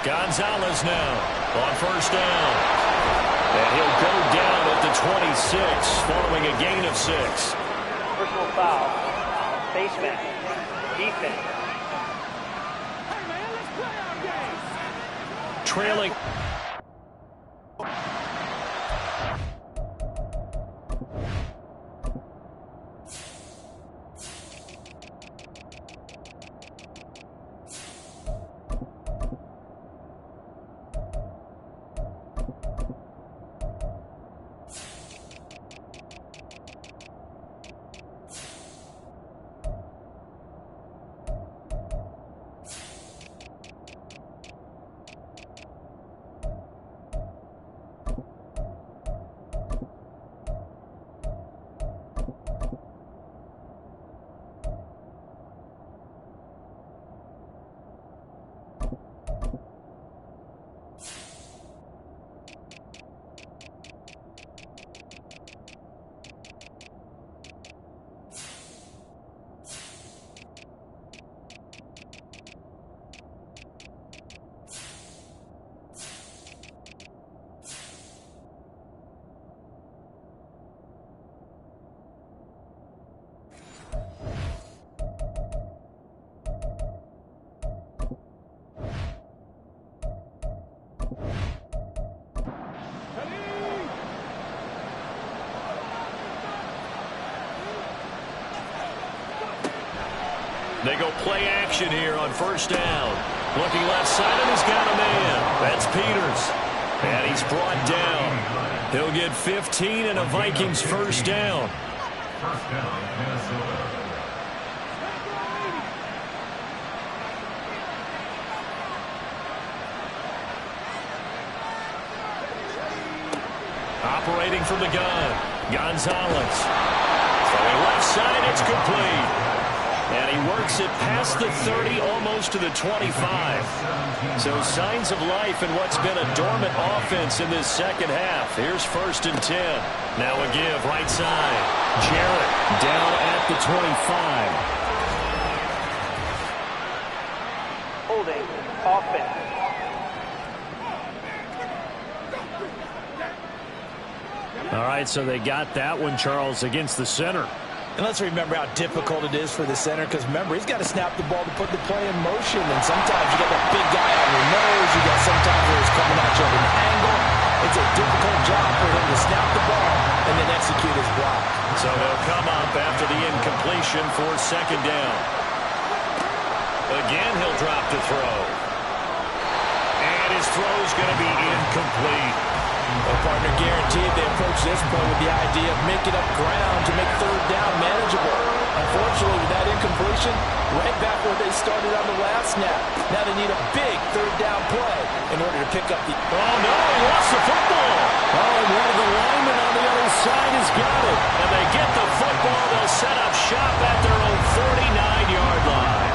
Gonzalez now on 1st down. And he'll go down at the 26 following a gain of 6. Personal foul. Baseman. Defense. Trailing. They go play action here on 1st down. Looking left side, and he's got a man. That's Peters. And he's brought down. He'll get 15 and a Vikings 1st down. 1st down, Minnesota. Operating from the gun, Gonzalez. Throwing left side, it's complete. And he works it past the 30, almost to the 25. So signs of life in what's been a dormant offense in this 2nd half. Here's 1st and 10. Now a give, right side. Jarrett down at the 25. Holding. Offense. All right, so they got that one, Charles, against the center. And let's remember how difficult it is for the center, because remember, he's got to snap the ball to put the play in motion, and sometimes you got that big guy on your nose, you got sometimes where he's coming at you at an angle. It's a difficult job for him to snap the ball and then execute his block. So they'll come up after the incompletion for 2nd down. Again, he'll drop the throw. And his throw's going to be incomplete. Well, partner, guaranteed they approach this point with the idea of making up ground to make 3rd down manageable. Unfortunately, with that incompletion, right back where they started on the last snap. Now they need a big 3rd down play in order to pick up the... Oh, no, he lost the football. Oh, and one of the linemen on the other side has got it. And they get the football. They'll set up shop at their own 49-yard line.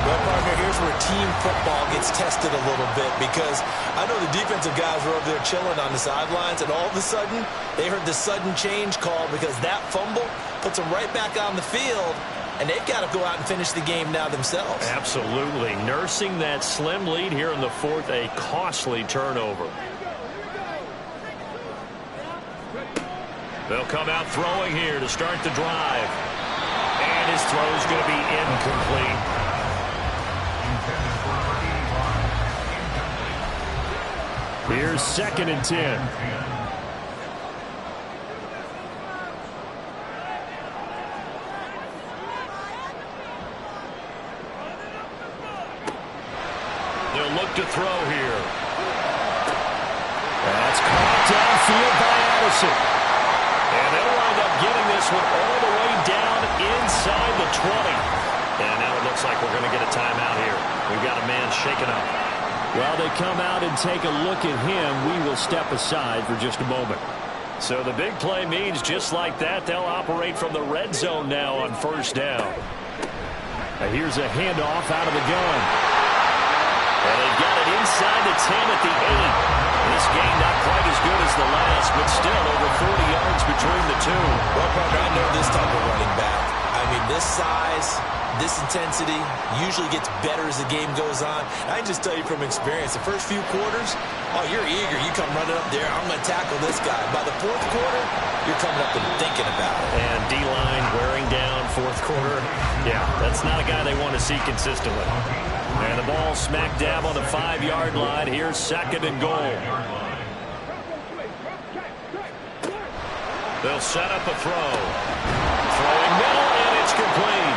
Well, partner, here's where team football gets tested a little bit, because I know the defensive guys were over there chilling on the sidelines, and all of a sudden, they heard the sudden change call because that fumble puts them right back on the field, and they've got to go out and finish the game now themselves. Absolutely. Nursing that slim lead here in the fourth, a costly turnover. They'll come out throwing here to start the drive. And his throw's going to be incomplete. Here's 2nd and 10. They'll look to throw here. That's caught downfield by Addison. And they'll wind up getting this one all the way down inside the 20. And now it looks like we're going to get a timeout here. We've got a man shaken up. While they come out and take a look at him, we will step aside for just a moment. So the big play means just like that, they'll operate from the red zone now on 1st down. Here's a handoff out of the gun. And they've got it inside the 10 at the 8. This game not quite as good as the last, but still over 40 yards between the two. Well, partner, I know this type of running back. I mean, this size, this intensity usually gets better as the game goes on. I can just tell you from experience, the first few quarters, oh, you're eager. You come running up there, I'm going to tackle this guy. By the 4th quarter, you're coming up and thinking about it. And D-line wearing down 4th quarter. Yeah, that's not a guy they want to see consistently. And the ball smack dab on the 5-yard line. Here's 2nd and goal. They'll set up a throw. Throwing middle, and it's complete.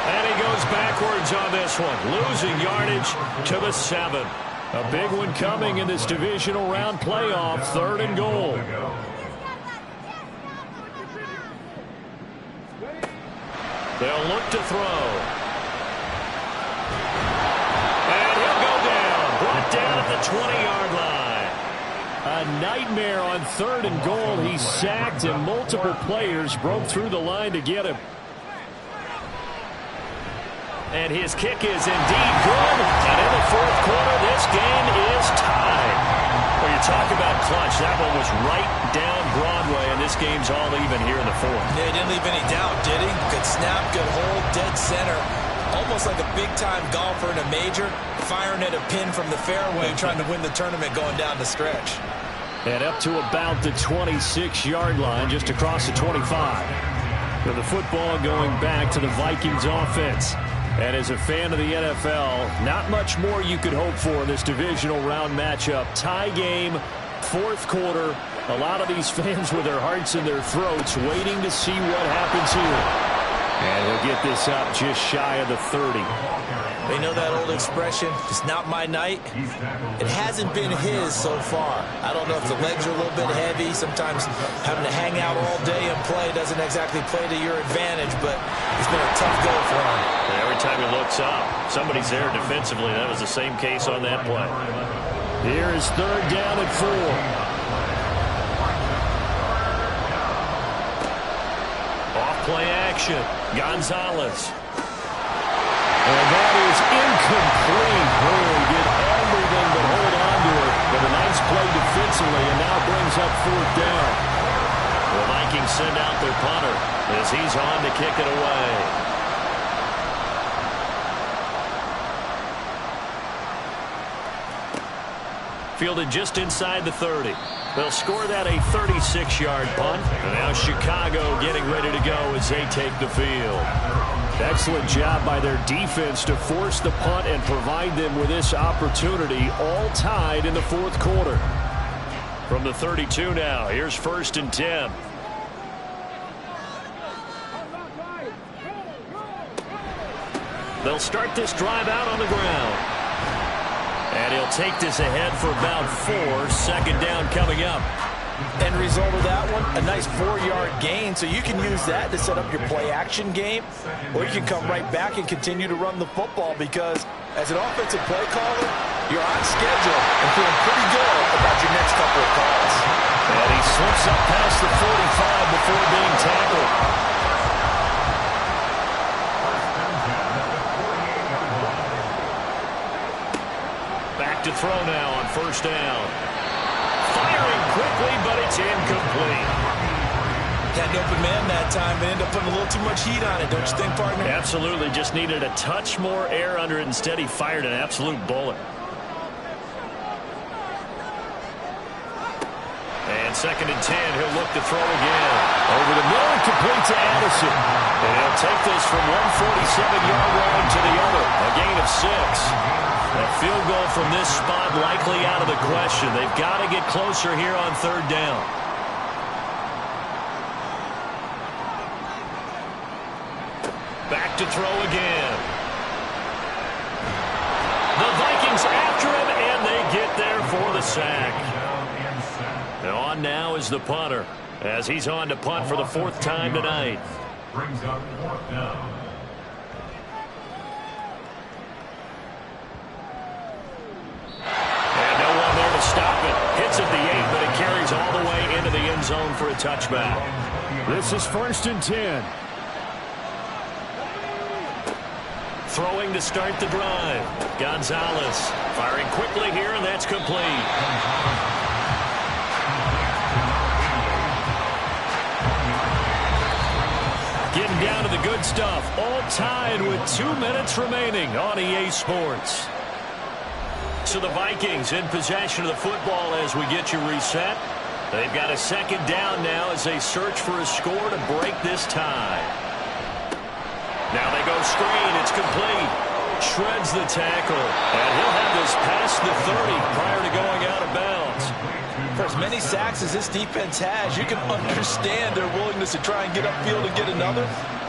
And he goes backwards on this one, losing yardage to the 7. A big one coming in this divisional round playoff, 3rd and goal. They'll look to throw. And he'll go down. Brought down at the 20-yard line. A nightmare on 3rd and goal. He's sacked, and multiple players broke through the line to get him. And his kick is indeed good. And in the 4th quarter, this game is tied. Well, you talk about clutch. That one was right down Broadway, and this game's all even here in the 4th. Yeah, he didn't leave any doubt, did he? Good snap, good hold, dead center. Almost like a big-time golfer in a major, firing at a pin from the fairway, trying to win the tournament going down the stretch. And up to about the 26-yard line, just across the 25. With the football going back to the Vikings offense. And as a fan of the NFL, not much more you could hope for in this divisional round matchup. Tie game, 4th quarter. A lot of these fans with their hearts in their throats waiting to see what happens here. And he'll get this up just shy of the 30. They know that old expression, it's not my night. It hasn't been his so far. I don't know if the legs are a little bit heavy. Sometimes having to hang out all day and play doesn't exactly play to your advantage, but it's been a tough go for him. And every time he looks up, somebody's there defensively. That was the same case on that play. Here is 3rd down and 4. Play action. Gonzalez. And that is incomplete. Boy, did everything but hold on to it. But a nice play defensively, and now brings up 4th down. The Vikings send out their punter as he's on to kick it away. Fielded just inside the 30. They'll score that a 36-yard punt. And now Chicago getting ready to go as they take the field. Excellent job by their defense to force the punt and provide them with this opportunity, all tied in the 4th quarter. From the 32 now, here's 1st and 10. They'll start this drive out on the ground. And he'll take this ahead for about 4. 2nd down coming up. End result of that one, a nice 4-yard gain, so you can use that to set up your play-action game, or you can come right back and continue to run the football because as an offensive play caller, you're on schedule and feeling pretty good about your next couple of calls. And he slips up past the 45 before being tackled. To throw now on 1st down. Firing quickly, but it's incomplete. Had an open man that time, but ended up putting a little too much heat on it, don't you think, partner? Absolutely. Just needed a touch more air under it. Instead, he fired an absolute bullet. And 2nd and 10, he'll look to throw again. Over the middle, complete to Addison. And he'll take this from 147-yard line to the other. A gain of 6. A field goal from this spot likely out of the question. They've got to get closer here on 3rd down. Back to throw again. The Vikings after him, and they get there for the sack. And on now is the punter, as he's on to punt for the 4th time tonight. Brings up 4th down. And no one there to stop it. Hits at the 8, but it carries all the way into the end zone for a touchback. This is 1st and 10. Throwing to start the drive. Gonzalez firing quickly here, and that's complete. Getting down to the good stuff. All tied with 2 minutes remaining on EA Sports. So the Vikings in possession of the football as we get you reset. They've got a 2nd down now as they search for a score to break this tie. Now they go screen. It's complete. Shreds the tackle. And he'll have this past the 30 prior to going out of bounds. For as many sacks as this defense has, you can understand their willingness to try and get upfield and get another.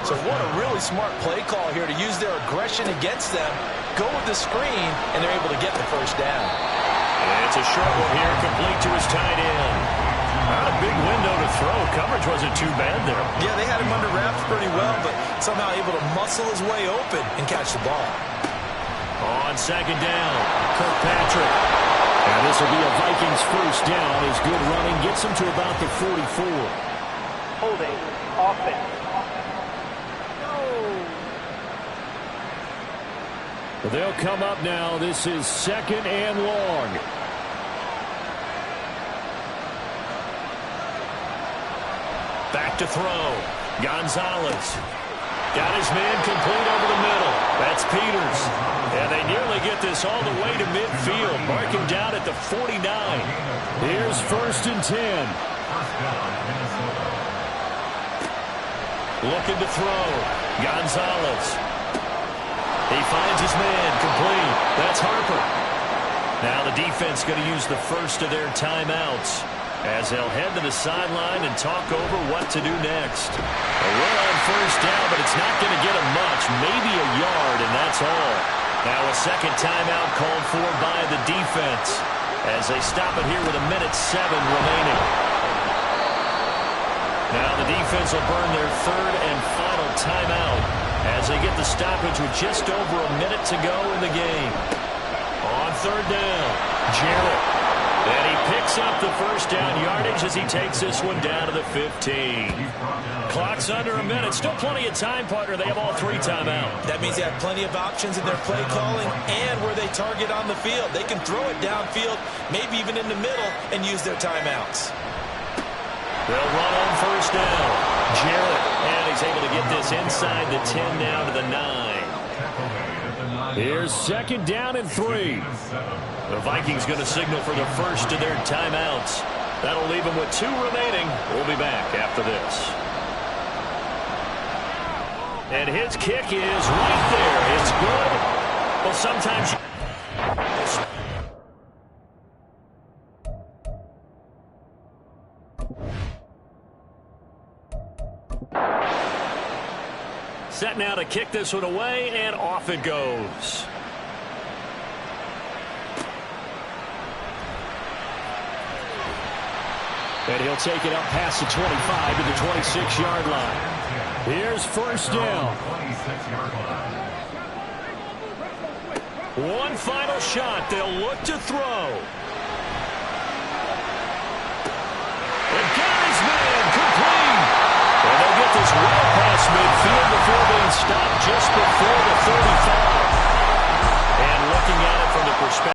So what a really smart play call here to use their aggression against them, go with the screen, and they're able to get the 1st down. And it's a short one here, complete to his tight end. Not a big window to throw. Coverage wasn't too bad there. Yeah, they had him under wraps pretty well, but somehow able to muscle his way open and catch the ball. On 2nd down, Kirkpatrick. And this will be a Vikings 1st down as good running gets them to about the 44. Holding. Offense. They'll come up now. This is 2nd and long. Back to throw. Gonzalez. Got his man complete over the middle. That's Peters. And they nearly get this all the way to midfield. Marking down at the 49. Here's 1st and 10. Looking to throw. Gonzalez. He finds his man complete. That's Harper. Now the defense going to use the first of their timeouts as they'll head to the sideline and talk over what to do next. We're on 1st down, but it's not going to get them much. Maybe a yard, and that's all. Now a 2nd timeout called for by the defense as they stop it here with 1:07 remaining. Now the defense will burn their 3rd and final timeout as they get the stoppage with just over a minute to go in the game. On 3rd down, Jarrett. And he picks up the 1st down yardage as he takes this one down to the 15. Clock's under a minute. Still plenty of time, partner. They have all 3 timeouts. That means they have plenty of options in their play calling and where they target on the field. They can throw it downfield, maybe even in the middle, and use their timeouts. They'll run on 1st down. Jarrett, and he's able to get this inside the 10 down to the 9. Here's 2nd down and 3. The Vikings going to signal for the first of their timeouts. That'll leave them with 2 remaining. We'll be back after this. And his kick is right there. It's good. Well, sometimes set now to kick this one away, and off it goes. And he'll take it up past the 25 to the 26-yard line. Here's 1st down. One final shot. They'll look to throw. And